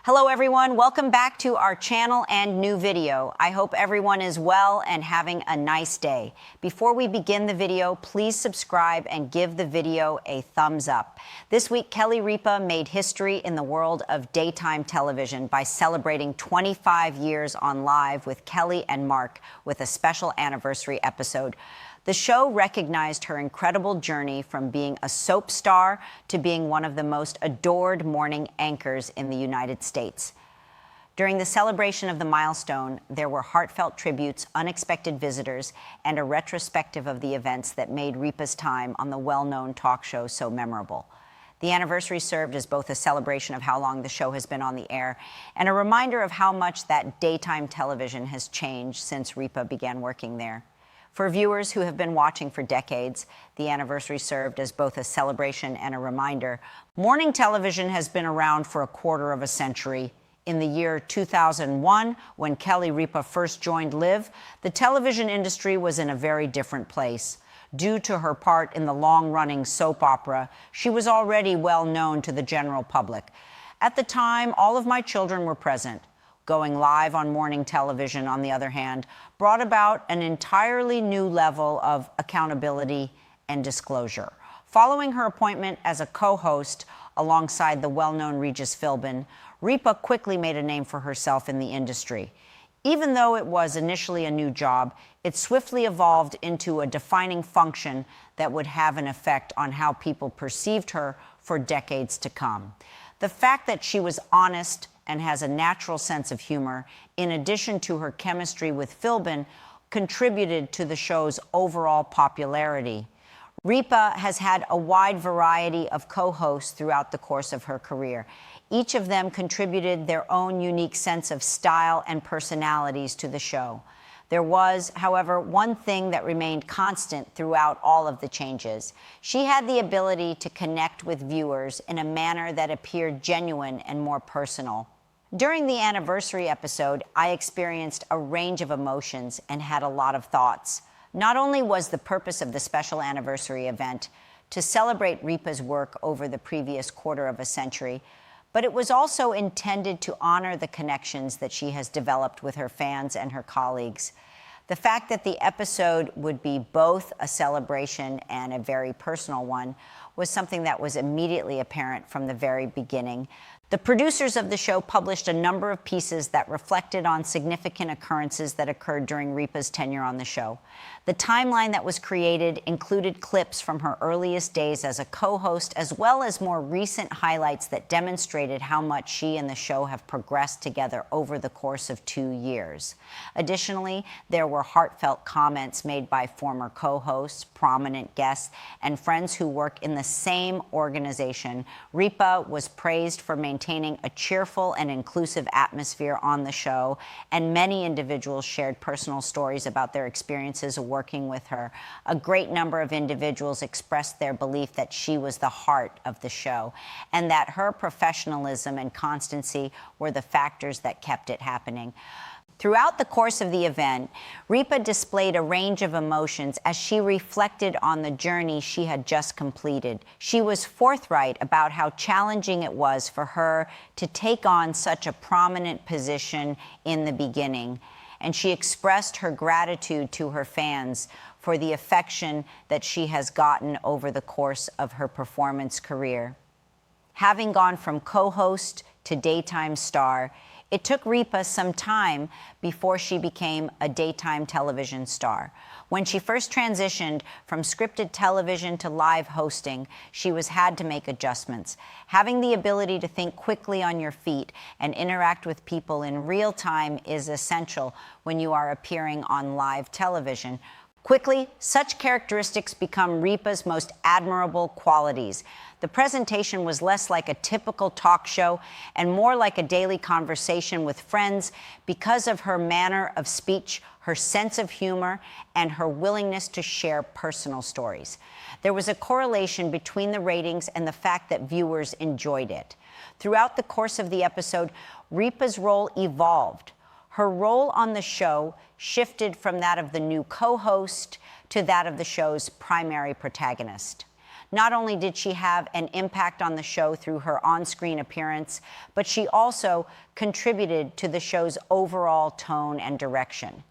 Hello everyone, welcome back to our channel and new video. I hope everyone is well and having a nice day. Before we begin the video, please subscribe and give the video a thumbs up. This week, Kelly Ripa made history in the world of daytime television by celebrating 25 years on Live with Kelly and Mark with a special anniversary episode. The show recognized her incredible journey from being a soap star to being one of the most adored morning anchors in the United States. During the celebration of the milestone, there were heartfelt tributes, unexpected visitors, and a retrospective of the events that made Ripa's time on the well-known talk show so memorable. The anniversary served as both a celebration of how long the show has been on the air and a reminder of how much that daytime television has changed since Ripa began working there. For viewers who have been watching for decades, the anniversary served as both a celebration and a reminder. Morning television has been around for a quarter of a century. In the year 2001, when Kelly Ripa first joined Live, the television industry was in a very different place. Due to her part in the long-running soap opera, she was already well known to the general public. At the time, all of my children were present. Going live on morning television, on the other hand, brought about an entirely new level of accountability and disclosure. Following her appointment as a co-host alongside the well-known Regis Philbin, Ripa quickly made a name for herself in the industry. Even though it was initially a new job, it swiftly evolved into a defining function that would have an effect on how people perceived her for decades to come. The fact that she was honest and has a natural sense of humor, in addition to her chemistry with Philbin, contributed to the show's overall popularity. Ripa has had a wide variety of co-hosts throughout the course of her career. Each of them contributed their own unique sense of style and personalities to the show. There was, however, one thing that remained constant throughout all of the changes. She had the ability to connect with viewers in a manner that appeared genuine and more personal. During the anniversary episode, I experienced a range of emotions and had a lot of thoughts. Not only was the purpose of the special anniversary event to celebrate Ripa's work over the previous quarter of a century, but it was also intended to honor the connections that she has developed with her fans and her colleagues. The fact that the episode would be both a celebration and a very personal one was something that was immediately apparent from the very beginning. The producers of the show published a number of pieces that reflected on significant occurrences that occurred during Ripa's tenure on the show. The timeline that was created included clips from her earliest days as a co-host, as well as more recent highlights that demonstrated how much she and the show have progressed together over the course of 2 years. Additionally, there were heartfelt comments made by former co-hosts, prominent guests, and friends who work in the same organization. Ripa was praised for maintaining a cheerful and inclusive atmosphere on the show, and many individuals shared personal stories about their experiences working with her. A great number of individuals expressed their belief that she was the heart of the show, and that her professionalism and constancy were the factors that kept it happening. Throughout the course of the event, Ripa displayed a range of emotions as she reflected on the journey she had just completed. She was forthright about how challenging it was for her to take on such a prominent position in the beginning, and she expressed her gratitude to her fans for the affection that she has gotten over the course of her performance career. Having gone from co-host to daytime star, it took Ripa some time before she became a daytime television star. When she first transitioned from scripted television to live hosting, she had to make adjustments. Having the ability to think quickly on your feet and interact with people in real time is essential when you are appearing on live television. Quickly, such characteristics become Ripa's most admirable qualities. The presentation was less like a typical talk show and more like a daily conversation with friends because of her manner of speech, her sense of humor, and her willingness to share personal stories. There was a correlation between the ratings and the fact that viewers enjoyed it. Throughout the course of the episode, Ripa's role evolved. Her role on the show shifted from that of the new co-host to that of the show's primary protagonist. Not only did she have an impact on the show through her on-screen appearance, but she also contributed to the show's overall tone and direction.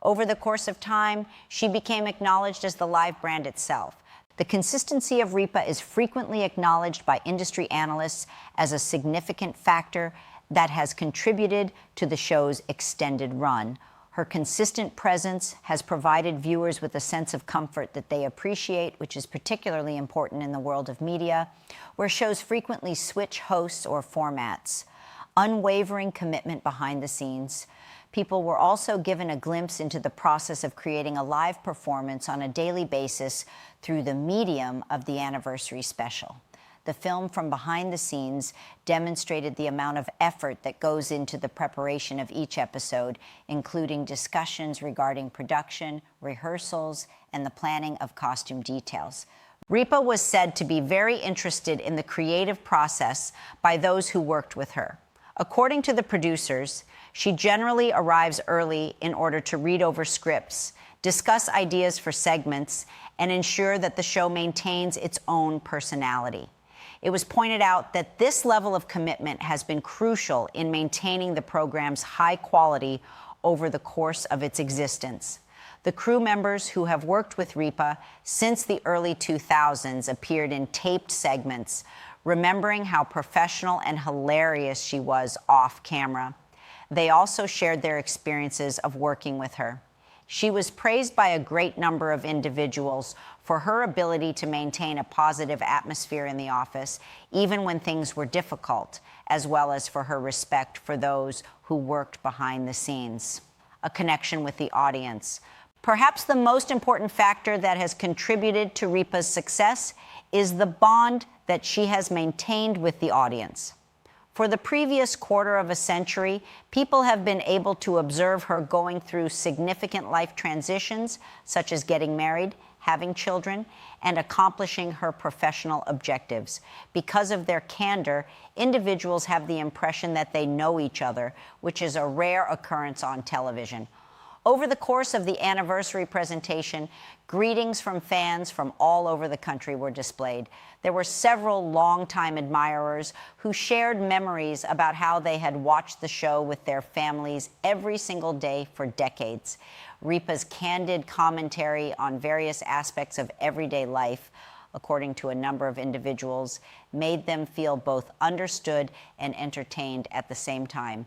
Over the course of time, she became acknowledged as the live brand itself. The consistency of Ripa is frequently acknowledged by industry analysts as a significant factor that has contributed to the show's extended run. Her consistent presence has provided viewers with a sense of comfort that they appreciate, which is particularly important in the world of media, where shows frequently switch hosts or formats. Unwavering commitment behind the scenes. People were also given a glimpse into the process of creating a live performance on a daily basis through the medium of the anniversary special. The film from behind the scenes demonstrated the amount of effort that goes into the preparation of each episode, including discussions regarding production, rehearsals, and the planning of costume details. Ripa was said to be very interested in the creative process by those who worked with her. According to the producers, she generally arrives early in order to read over scripts, discuss ideas for segments, and ensure that the show maintains its own personality. It was pointed out that this level of commitment has been crucial in maintaining the program's high quality over the course of its existence. The crew members who have worked with Ripa since the early 2000s appeared in taped segments, remembering how professional and hilarious she was off camera. They also shared their experiences of working with her. She was praised by a great number of individuals for her ability to maintain a positive atmosphere in the office, even when things were difficult, as well as for her respect for those who worked behind the scenes. A connection with the audience. Perhaps the most important factor that has contributed to Ripa's success is the bond that she has maintained with the audience. For the previous quarter of a century, people have been able to observe her going through significant life transitions, such as getting married, having children, and accomplishing her professional objectives. Because of their candor, individuals have the impression that they know each other, which is a rare occurrence on television. Over the course of the anniversary presentation, greetings from fans from all over the country were displayed. There were several longtime admirers who shared memories about how they had watched the show with their families every single day for decades. Ripa's candid commentary on various aspects of everyday life, according to a number of individuals, made them feel both understood and entertained at the same time.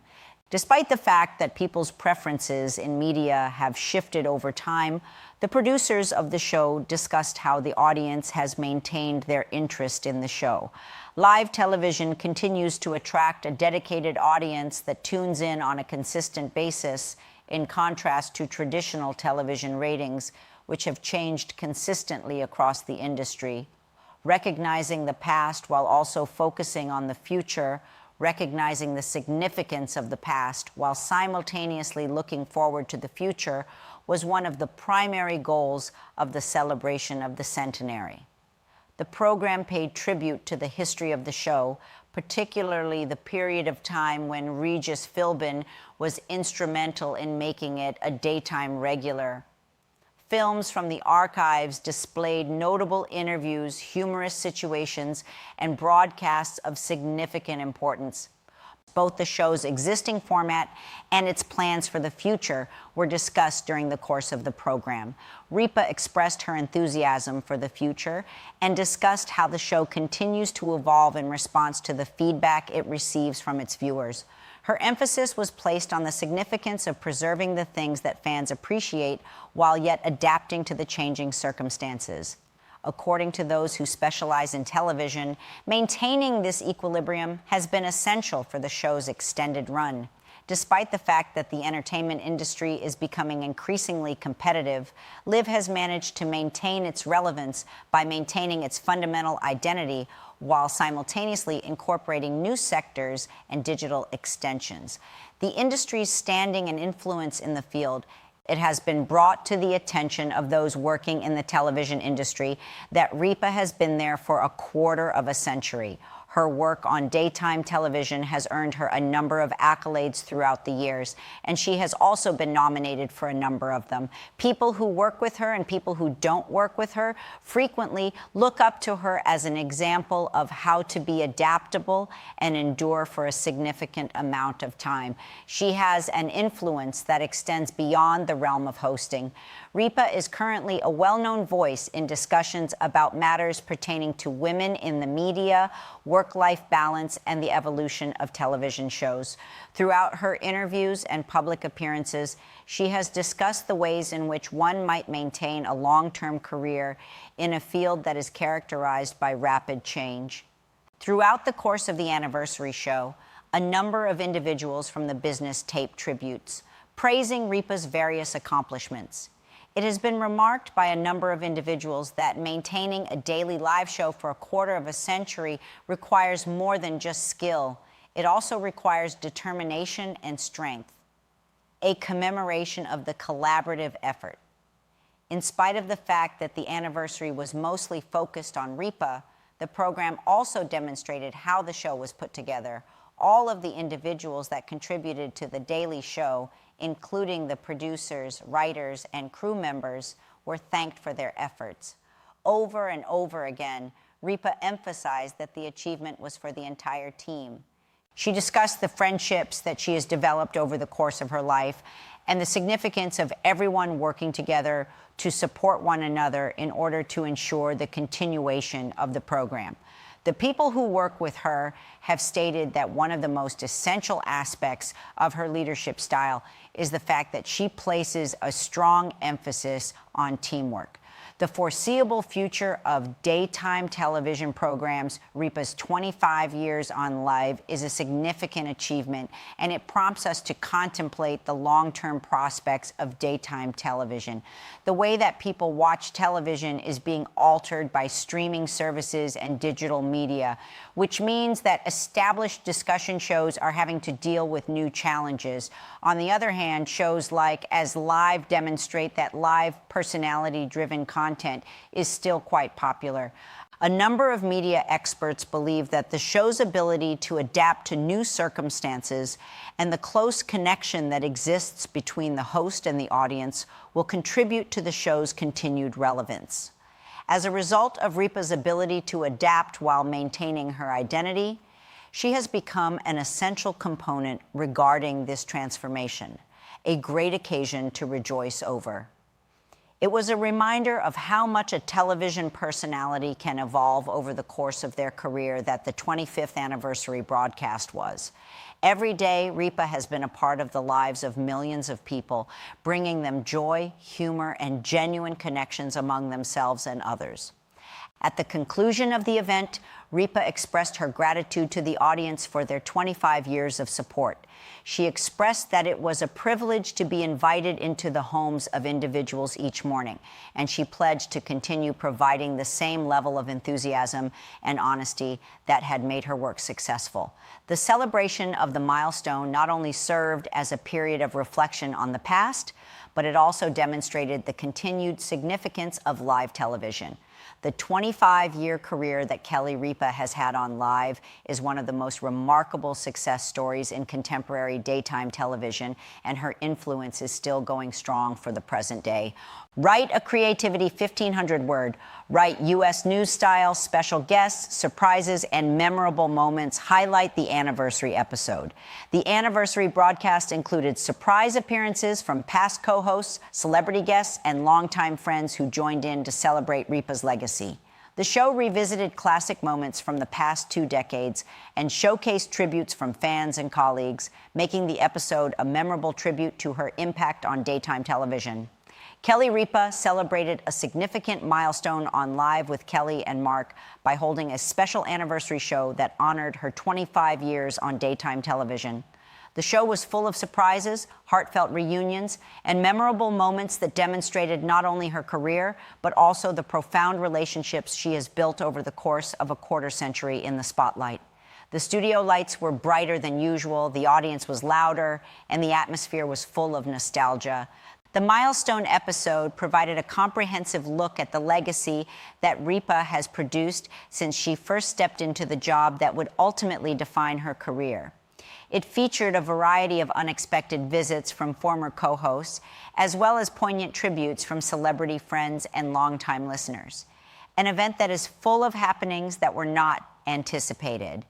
Despite the fact that people's preferences in media have shifted over time, the producers of the show discussed how the audience has maintained their interest in the show. Live television continues to attract a dedicated audience that tunes in on a consistent basis, in contrast to traditional television ratings, which have changed consistently across the industry. Recognizing the past while also focusing on the future, recognizing the significance of the past while simultaneously looking forward to the future was one of the primary goals of the celebration of the centenary. The program paid tribute to the history of the show, particularly the period of time when Regis Philbin was instrumental in making it a daytime regular. Films from the archives displayed notable interviews, humorous situations, and broadcasts of significant importance. Both the show's existing format and its plans for the future were discussed during the course of the program. Ripa expressed her enthusiasm for the future and discussed how the show continues to evolve in response to the feedback it receives from its viewers. Her emphasis was placed on the significance of preserving the things that fans appreciate while yet adapting to the changing circumstances. According to those who specialize in television, maintaining this equilibrium has been essential for the show's extended run. Despite the fact that the entertainment industry is becoming increasingly competitive, Live has managed to maintain its relevance by maintaining its fundamental identity while simultaneously incorporating new sectors and digital extensions. The industry's standing and influence in the field, it has been brought to the attention of those working in the television industry that Ripa has been there for a quarter of a century. Her work on daytime television has earned her a number of accolades throughout the years, and she has also been nominated for a number of them. People who work with her and people who don't work with her frequently look up to her as an example of how to be adaptable and endure for a significant amount of time. She has an influence that extends beyond the realm of hosting. Ripa is currently a well-known voice in discussions about matters pertaining to women in the media, work-life balance, and the evolution of television shows. Throughout her interviews and public appearances, she has discussed the ways in which one might maintain a long-term career in a field that is characterized by rapid change. Throughout the course of the anniversary show, a number of individuals from the business taped tributes, praising Ripa's various accomplishments. It has been remarked by a number of individuals that maintaining a daily live show for a quarter of a century requires more than just skill. It also requires determination and strength, a commemoration of the collaborative effort. In spite of the fact that the anniversary was mostly focused on Ripa, the program also demonstrated how the show was put together. All of the individuals that contributed to the daily show, including the producers, writers, and crew members, were thanked for their efforts. Over and over again, Ripa emphasized that the achievement was for the entire team. She discussed the friendships that she has developed over the course of her life and the significance of everyone working together to support one another in order to ensure the continuation of the program. The people who work with her have stated that one of the most essential aspects of her leadership style is the fact that she places a strong emphasis on teamwork. The foreseeable future of daytime television programs, Ripa's 25 years on live, is a significant achievement, and it prompts us to contemplate the long-term prospects of daytime television. The way that people watch television is being altered by streaming services and digital media, which means that established discussion shows are having to deal with new challenges. On the other hand, shows like As Live demonstrate that live personality-driven content is still quite popular. A number of media experts believe that the show's ability to adapt to new circumstances and the close connection that exists between the host and the audience will contribute to the show's continued relevance. As a result of Ripa's ability to adapt while maintaining her identity, she has become an essential component regarding this transformation, a great occasion to rejoice over. It was a reminder of how much a television personality can evolve over the course of their career that the 25th anniversary broadcast was. Every day, Ripa has been a part of the lives of millions of people, bringing them joy, humor, and genuine connections among themselves and others. At the conclusion of the event, Ripa expressed her gratitude to the audience for their 25 years of support. She expressed that it was a privilege to be invited into the homes of individuals each morning, and she pledged to continue providing the same level of enthusiasm and honesty that had made her work successful. The celebration of the milestone not only served as a period of reflection on the past, but it also demonstrated the continued significance of live television. The 25-year career that Kelly Ripa has had on live is one of the most remarkable success stories in contemporary daytime television, and her influence is still going strong for the present day. Write a Creativity 1500-word. Write U.S. News style, special guests, surprises, and memorable moments highlight the anniversary episode. The anniversary broadcast included surprise appearances from past co-hosts, celebrity guests, and longtime friends who joined in to celebrate Ripa's legacy. The show revisited classic moments from the past 2 decades and showcased tributes from fans and colleagues, making the episode a memorable tribute to her impact on daytime television. Kelly Ripa celebrated a significant milestone on Live with Kelly and Mark by holding a special anniversary show that honored her 25 years on daytime television. The show was full of surprises, heartfelt reunions, and memorable moments that demonstrated not only her career, but also the profound relationships she has built over the course of a quarter century in the spotlight. The studio lights were brighter than usual, the audience was louder, and the atmosphere was full of nostalgia. The milestone episode provided a comprehensive look at the legacy that Ripa has produced since she first stepped into the job that would ultimately define her career. It featured a variety of unexpected visits from former co-hosts, as well as poignant tributes from celebrity friends and longtime listeners. An event that is full of happenings that were not anticipated.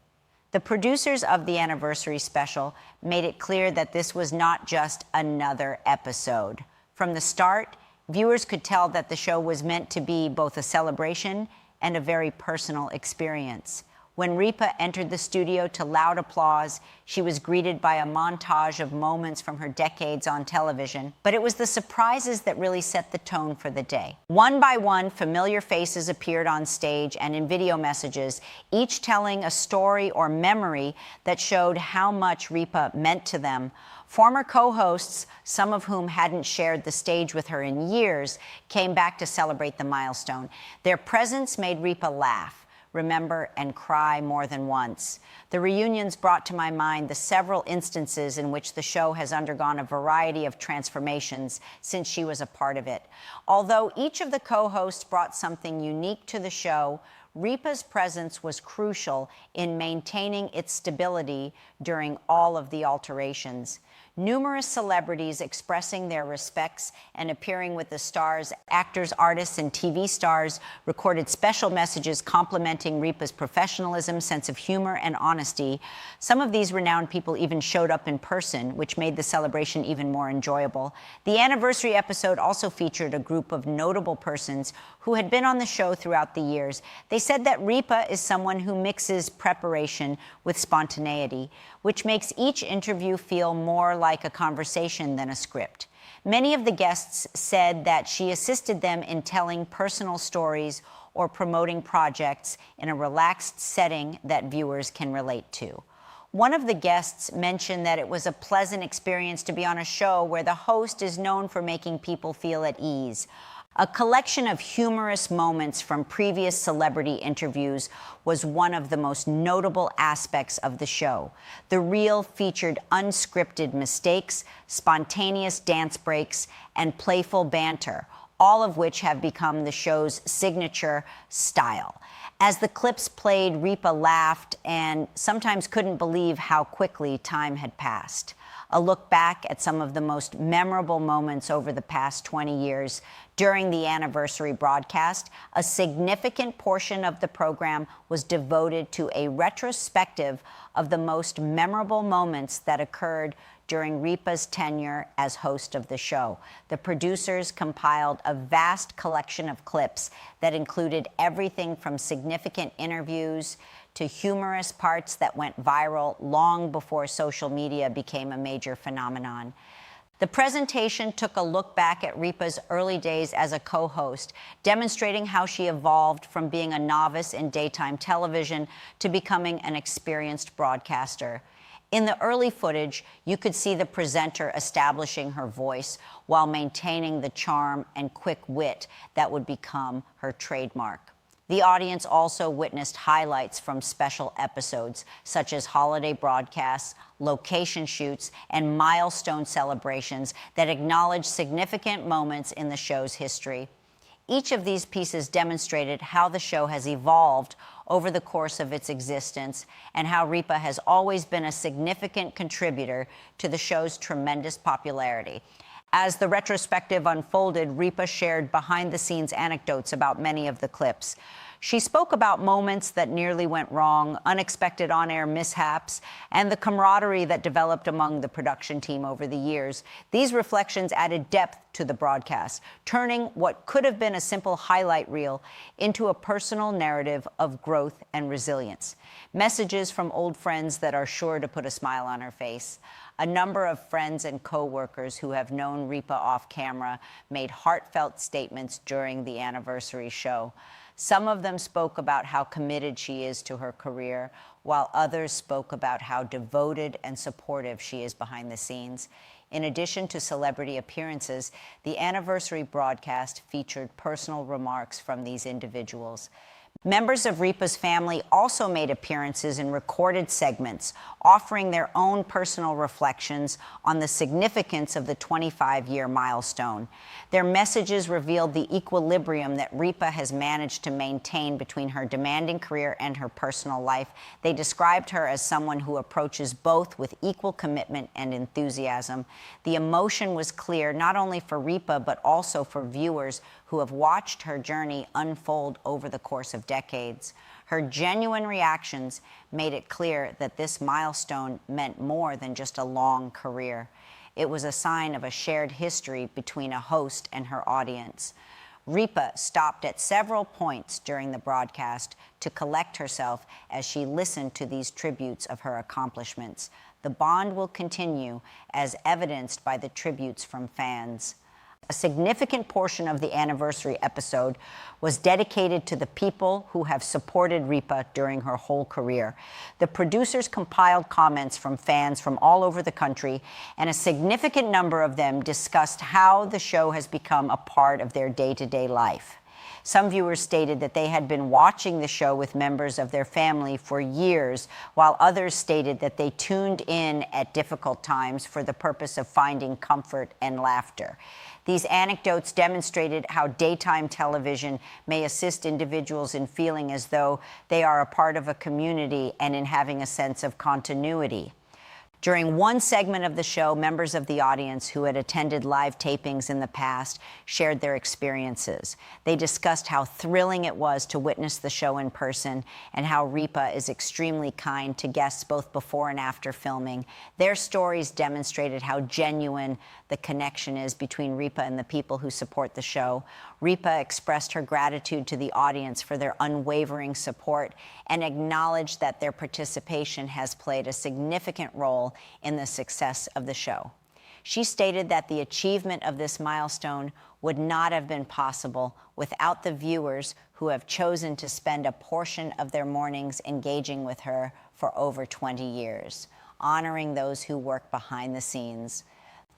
The producers of the anniversary special made it clear that this was not just another episode. From the start, viewers could tell that the show was meant to be both a celebration and a very personal experience. When Ripa entered the studio to loud applause, she was greeted by a montage of moments from her decades on television. But it was the surprises that really set the tone for the day. One by one, familiar faces appeared on stage and in video messages, each telling a story or memory that showed how much Ripa meant to them. Former co-hosts, some of whom hadn't shared the stage with her in years, came back to celebrate the milestone. Their presence made Ripa laugh, remember, and cry more than once. The reunions brought to my mind the several instances in which the show has undergone a variety of transformations since she was a part of it. Although each of the co-hosts brought something unique to the show, Ripa's presence was crucial in maintaining its stability during all of the alterations. Numerous celebrities expressing their respects and appearing with the stars, actors, artists, and TV stars recorded special messages complimenting Ripa's professionalism, sense of humor, and honesty. Some of these renowned people even showed up in person, which made the celebration even more enjoyable. The anniversary episode also featured a group of notable persons who had been on the show throughout the years. They said that Ripa is someone who mixes preparation with spontaneity, which makes each interview feel more like a conversation than a script. Many of the guests said that she assisted them in telling personal stories or promoting projects in a relaxed setting that viewers can relate to. One of the guests mentioned that it was a pleasant experience to be on a show where the host is known for making people feel at ease. A collection of humorous moments from previous celebrity interviews was one of the most notable aspects of the show. The reel featured unscripted mistakes, spontaneous dance breaks, and playful banter, all of which have become the show's signature style. As the clips played, Ripa laughed and sometimes couldn't believe how quickly time had passed. A look back at some of the most memorable moments over the past 20 years. During the anniversary broadcast, a significant portion of the program was devoted to a retrospective of the most memorable moments that occurred during Ripa's tenure as host of the show. The producers compiled a vast collection of clips that included everything from significant interviews to humorous parts that went viral long before social media became a major phenomenon. The presentation took a look back at Ripa's early days as a co-host, demonstrating how she evolved from being a novice in daytime television to becoming an experienced broadcaster. In the early footage, you could see the presenter establishing her voice while maintaining the charm and quick wit that would become her trademark. The audience also witnessed highlights from special episodes, such as holiday broadcasts, location shoots, and milestone celebrations that acknowledged significant moments in the show's history. Each of these pieces demonstrated how the show has evolved over the course of its existence and how Ripa has always been a significant contributor to the show's tremendous popularity. As the retrospective unfolded, Ripa shared behind-the-scenes anecdotes about many of the clips. She spoke about moments that nearly went wrong, unexpected on-air mishaps, and the camaraderie that developed among the production team over the years. These reflections added depth to the broadcast, turning what could have been a simple highlight reel into a personal narrative of growth and resilience. Messages from old friends that are sure to put a smile on her face. A number of friends and co-workers who have known Ripa off camera made heartfelt statements during the anniversary show. Some of them spoke about how committed she is to her career, while others spoke about how devoted and supportive she is behind the scenes. In addition to celebrity appearances, the anniversary broadcast featured personal remarks from these individuals. Members of Ripa's family also made appearances in recorded segments, offering their own personal reflections on the significance of the 25-year milestone. Their messages revealed the equilibrium that Ripa has managed to maintain between her demanding career and her personal life. They described her as someone who approaches both with equal commitment and enthusiasm. The emotion was clear not only for Ripa, but also for viewers who have watched her journey unfold over the course of decades. Her genuine reactions made it clear that this milestone meant more than just a long career. It was a sign of a shared history between a host and her audience. Ripa stopped at several points during the broadcast to collect herself as she listened to these tributes of her accomplishments. The bond will continue, as evidenced by the tributes from fans. A significant portion of the anniversary episode was dedicated to the people who have supported Ripa during her whole career. The producers compiled comments from fans from all over the country, and a significant number of them discussed how the show has become a part of their day-to-day life. Some viewers stated that they had been watching the show with members of their family for years, while others stated that they tuned in at difficult times for the purpose of finding comfort and laughter. These anecdotes demonstrated how daytime television may assist individuals in feeling as though they are a part of a community and in having a sense of continuity. During one segment of the show, members of the audience who had attended live tapings in the past shared their experiences. They discussed how thrilling it was to witness the show in person and how Ripa is extremely kind to guests both before and after filming. Their stories demonstrated how genuine the connection is between Ripa and the people who support the show. Ripa expressed her gratitude to the audience for their unwavering support and acknowledged that their participation has played a significant role in the success of the show. She stated that the achievement of this milestone would not have been possible without the viewers who have chosen to spend a portion of their mornings engaging with her for over 20 years, honoring those who work behind the scenes.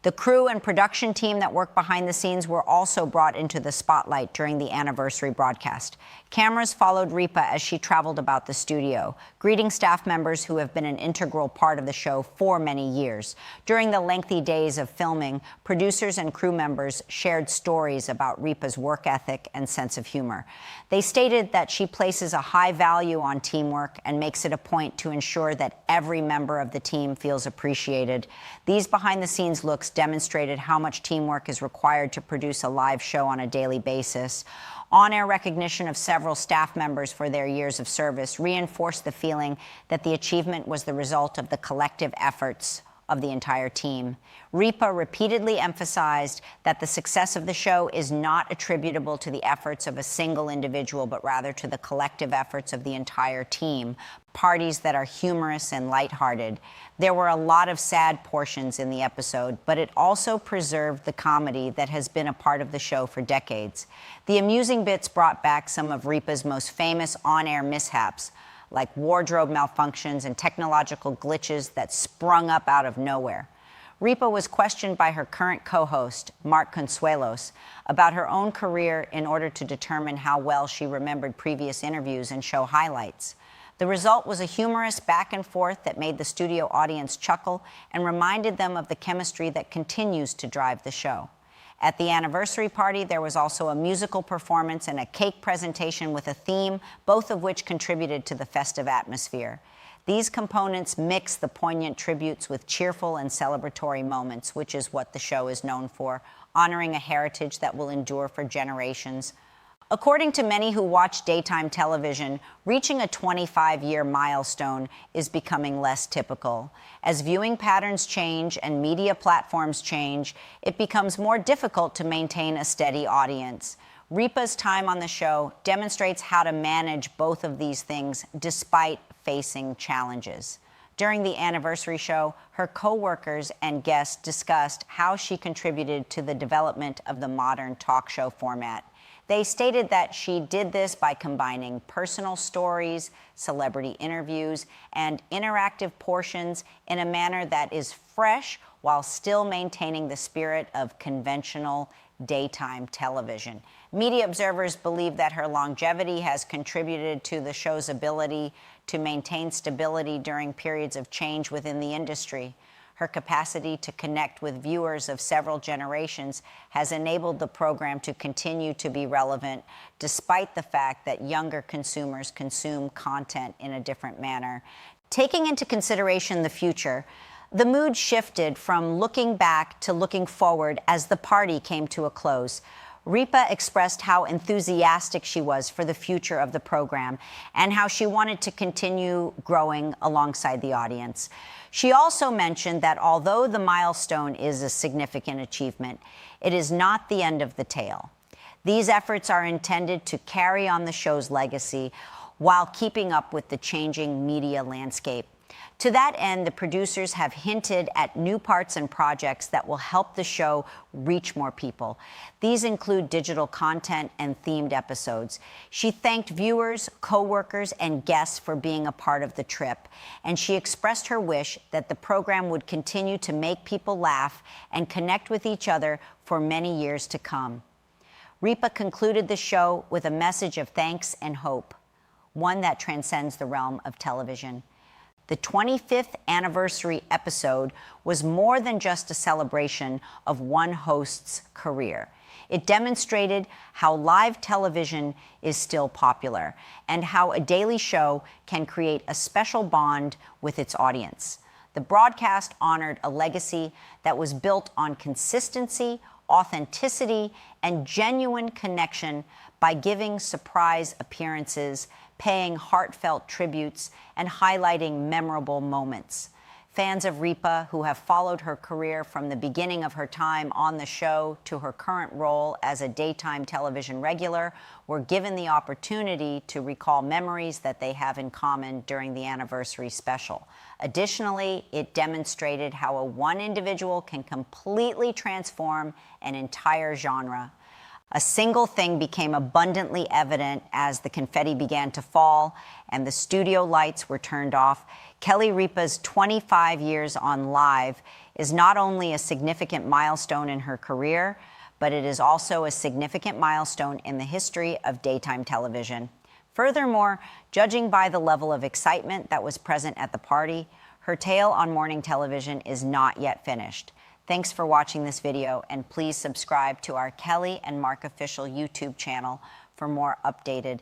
The crew and production team that worked behind the scenes were also brought into the spotlight during the anniversary broadcast. Cameras followed Ripa as she traveled about the studio, greeting staff members who have been an integral part of the show for many years. During the lengthy days of filming, producers and crew members shared stories about Ripa's work ethic and sense of humor. They stated that she places a high value on teamwork and makes it a point to ensure that every member of the team feels appreciated. These behind-the-scenes looks demonstrated how much teamwork is required to produce a live show on a daily basis. On-air recognition of several staff members for their years of service reinforced the feeling that the achievement was the result of the collective efforts of the entire team. Ripa repeatedly emphasized that the success of the show is not attributable to the efforts of a single individual, but rather to the collective efforts of the entire team, parties that are humorous and lighthearted. There were a lot of sad portions in the episode, but it also preserved the comedy that has been a part of the show for decades. The amusing bits brought back some of Ripa's most famous on-air mishaps, like wardrobe malfunctions and technological glitches that sprung up out of nowhere. Ripa was questioned by her current co-host, Mark Consuelos, about her own career in order to determine how well she remembered previous interviews and show highlights. The result was a humorous back and forth that made the studio audience chuckle and reminded them of the chemistry that continues to drive the show. At the anniversary party, there was also a musical performance and a cake presentation with a theme, both of which contributed to the festive atmosphere. These components mix the poignant tributes with cheerful and celebratory moments, which is what the show is known for, honoring a heritage that will endure for generations. According to many who watch daytime television, reaching a 25-year milestone is becoming less typical. As viewing patterns change and media platforms change, it becomes more difficult to maintain a steady audience. Ripa's time on the show demonstrates how to manage both of these things despite facing challenges. During the anniversary show, her co-workers and guests discussed how she contributed to the development of the modern talk show format. They stated that she did this by combining personal stories, celebrity interviews, and interactive portions in a manner that is fresh while still maintaining the spirit of conventional daytime television. Media observers believe that her longevity has contributed to the show's ability to maintain stability during periods of change within the industry. Her capacity to connect with viewers of several generations has enabled the program to continue to be relevant, despite the fact that younger consumers consume content in a different manner. Taking into consideration the future, the mood shifted from looking back to looking forward as the party came to a close. Ripa expressed how enthusiastic she was for the future of the program and how she wanted to continue growing alongside the audience. She also mentioned that although the milestone is a significant achievement, it is not the end of the tale. These efforts are intended to carry on the show's legacy while keeping up with the changing media landscape. To that end, the producers have hinted at new parts and projects that will help the show reach more people. These include digital content and themed episodes. She thanked viewers, co-workers, and guests for being a part of the trip, and she expressed her wish that the program would continue to make people laugh and connect with each other for many years to come. Ripa concluded the show with a message of thanks and hope, one that transcends the realm of television. The 25th anniversary episode was more than just a celebration of one host's career. It demonstrated how live television is still popular and how a daily show can create a special bond with its audience. The broadcast honored a legacy that was built on consistency, authenticity, and genuine connection by giving surprise appearances, paying heartfelt tributes, and highlighting memorable moments. Fans of Ripa, who have followed her career from the beginning of her time on the show to her current role as a daytime television regular, were given the opportunity to recall memories that they have in common during the anniversary special. Additionally, it demonstrated how one individual can completely transform an entire genre. A single thing became abundantly evident as the confetti began to fall and the studio lights were turned off. Kelly Ripa's 25 years on Live is not only a significant milestone in her career, but it is also a significant milestone in the history of daytime television. Furthermore, judging by the level of excitement that was present at the party, her tale on morning television is not yet finished. Thanks for watching this video, and please subscribe to our Kelly and Mark Official YouTube channel for more updated